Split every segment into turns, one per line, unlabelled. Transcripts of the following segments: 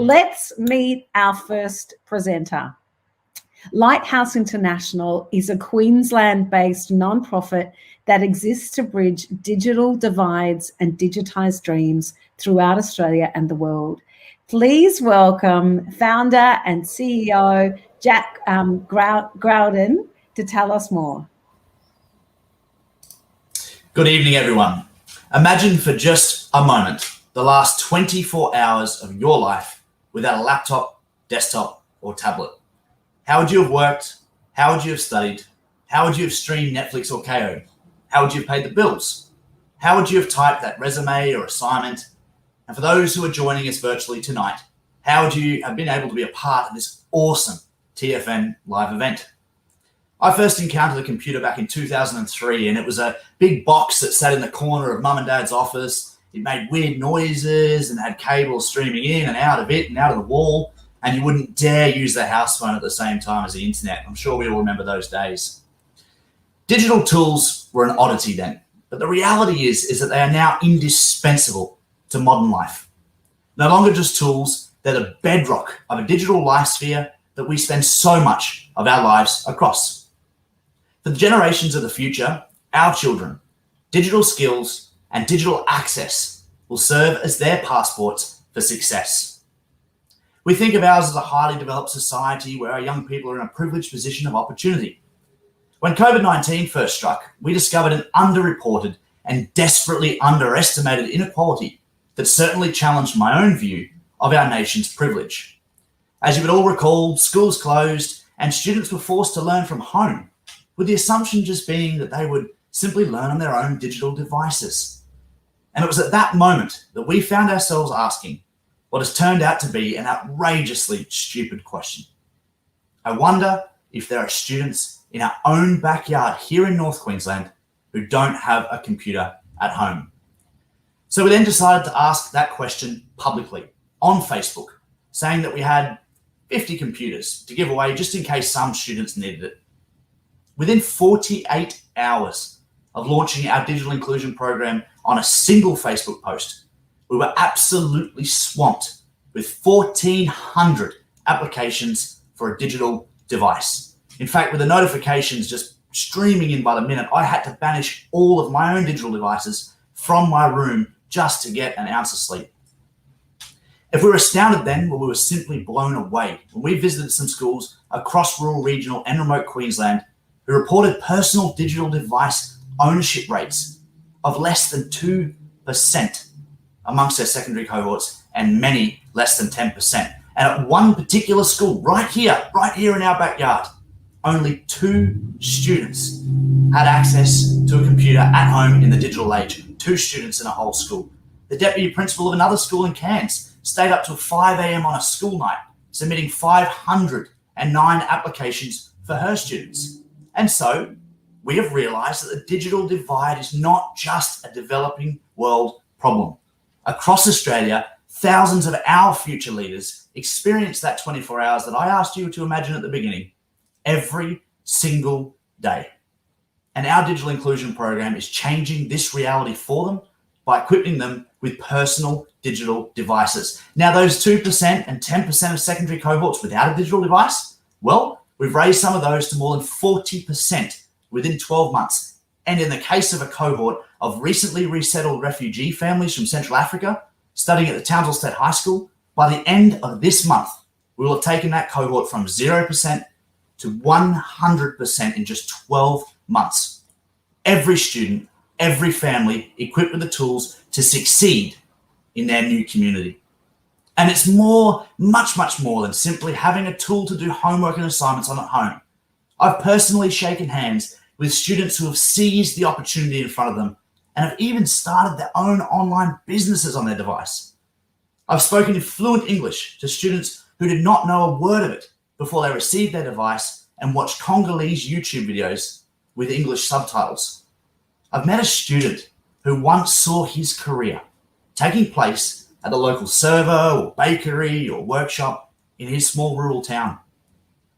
let's meet our first presenter. LiteHaus International is a Queensland-based non-profit that exists to bridge digital divides and digitise dreams throughout Australia and the world. Please welcome founder and CEO Jack Growden to tell us more.
Good evening, everyone. Imagine for just a moment the last 24 hours of your life without a laptop, desktop, or tablet. How would you have worked? How would you have studied? How would you have streamed Netflix or KO? How would you have paid the bills? How would you have typed that resume or assignment? And for those who are joining us virtually tonight, how would you have been able to be a part of this awesome TFN live event? I first encountered a computer back in 2003, and it was a big box that sat in the corner of mum and dad's office. It made weird noises and had cables streaming in and out of it and out of the wall, and you wouldn't dare use the house phone at the same time as the internet. I'm sure we all remember those days. Digital tools were an oddity then, but the reality is that they are now indispensable to modern life. No longer just tools, they're the bedrock of a digital life sphere that we spend so much of our lives across. For the generations of the future, our children, digital skills and digital access will serve as their passports for success. We think of ours as a highly developed society where our young people are in a privileged position of opportunity. When COVID-19 first struck, we discovered an underreported and desperately underestimated inequality that certainly challenged my own view of our nation's privilege. As you would all recall, schools closed and students were forced to learn from home, with the assumption just being that they would simply learn on their own digital devices. And it was at that moment that we found ourselves asking what has turned out to be an outrageously stupid question. I wonder if there are students in our own backyard here in North Queensland who don't have a computer at home. So we then decided to ask that question publicly on Facebook, saying that we had 50 computers to give away just in case some students needed it. Within 48 hours of launching our digital inclusion program on a single Facebook post, we were absolutely swamped with 1,400 applications for a digital device. In fact, with the notifications just streaming in by the minute, I had to banish all of my own digital devices from my room just to get an ounce of sleep. If we were astounded then, well, we were simply blown away when we visited some schools across rural, regional and remote Queensland who reported personal digital device ownership rates of less than 2% amongst their secondary cohorts, and many less than 10%. And at one particular school, right here in our backyard, only 2 students had access to a computer at home in the digital age. 2 students in a whole school. The deputy principal of another school in Cairns stayed up till 5 a.m. on a school night, submitting 509 applications for her students. And so we have realized that the digital divide is not just a developing world problem. Across Australia, thousands of our future leaders experience that 24 hours that I asked you to imagine at the beginning every single day. And our digital inclusion program is changing this reality for them by equipping them with personal digital devices. Now, those 2% and 10% of secondary cohorts without a digital device, well, we've raised some of those to more than 40% within 12 months. And in the case of a cohort of recently resettled refugee families from Central Africa studying at the Townsville State High School, by the end of this month, we will have taken that cohort from 0% to 100% in just 12 months. Every student, every family equipped with the tools to succeed in their new community. And it's much more than simply having a tool to do homework and assignments on at home. I've personally shaken hands with students who have seized the opportunity in front of them and have even started their own online businesses on their device. I've spoken in fluent English to students who did not know a word of it before they received their device and watched Congolese YouTube videos with English subtitles. I've met a student who once saw his career taking place at the local server or bakery or workshop in his small rural town.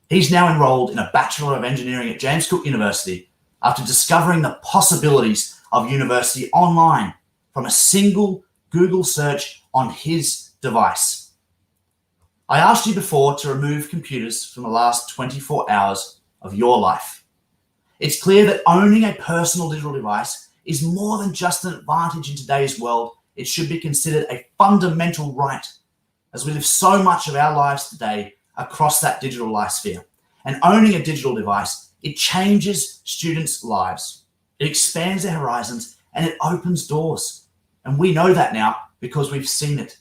He's now enrolled in a Bachelor of Engineering at James Cook University after discovering the possibilities of university online from a single Google search on his device. I asked you before to remove computers from the last 24 hours of your life. It's clear that owning a personal digital device is more than just an advantage in today's world. It should be considered a fundamental right, as we live so much of our lives today across that digital life sphere. And owning a digital device, it changes students' lives. It expands their horizons and it opens doors. And we know that now because we've seen it.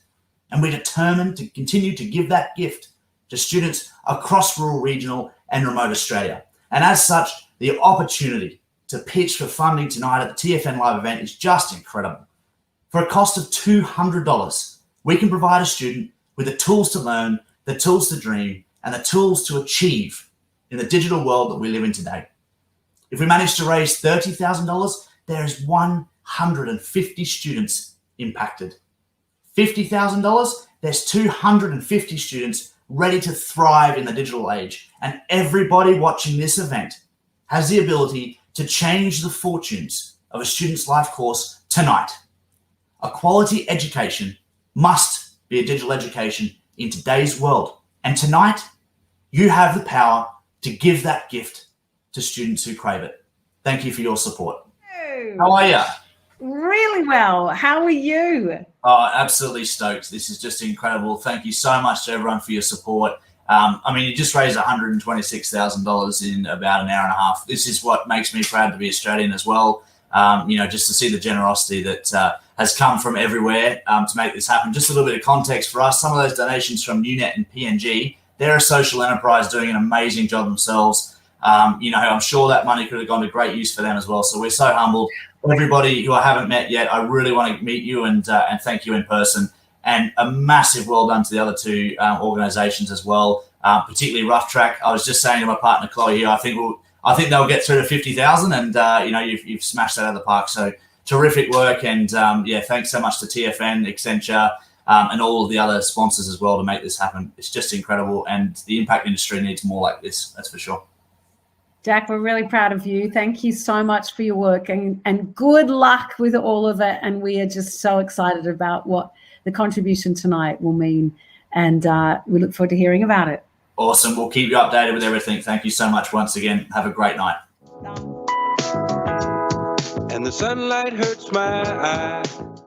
And we're determined to continue to give that gift to students across rural, regional and remote Australia. And as such, the opportunity to pitch for funding tonight at the TFN live event is just incredible. For a cost of $200, we can provide a student with the tools to learn, the tools to dream, and the tools to achieve in the digital world that we live in today. If we manage to raise $30,000, there is 150 students impacted. $50,000, there's 250 students ready to thrive in the digital age. And everybody watching this event has the ability to change the fortunes of a student's life course tonight. A quality education must be a digital education in today's world. And tonight, you have the power to give that gift to students who crave it. Thank you for your support. How are you?
Really well. How are you?
Oh, absolutely stoked. This is just incredible. Thank you so much to everyone for your support. You just raised $126,000 in about an hour and a half. This is what makes me proud to be Australian as well. Just to see the generosity that has come from everywhere to make this happen. Just a little bit of context for us. Some of those donations from UNET and PNG, they're a social enterprise doing an amazing job themselves. I'm sure that money could have gone to great use for them as well. So we're so humbled. Everybody who I haven't met yet, I really want to meet you and thank you in person. And a massive well done to the other two organisations as well, particularly Rough Track. I was just saying to my partner Chloe here, I think they'll get through to 50,000, and you've smashed that out of the park. So terrific work, and thanks so much to TFN, Accenture, and all of the other sponsors as well to make this happen. It's just incredible, and the impact industry needs more like this. That's for sure.
Jack, we're really proud of you. Thank you so much for your work, and good luck with all of it. And we are just so excited about what the contribution tonight will mean, and we look forward to hearing about it.
Awesome. We'll keep you updated with everything. Thank you so much once again. Have a great night.
And the sunlight hurts my eyes.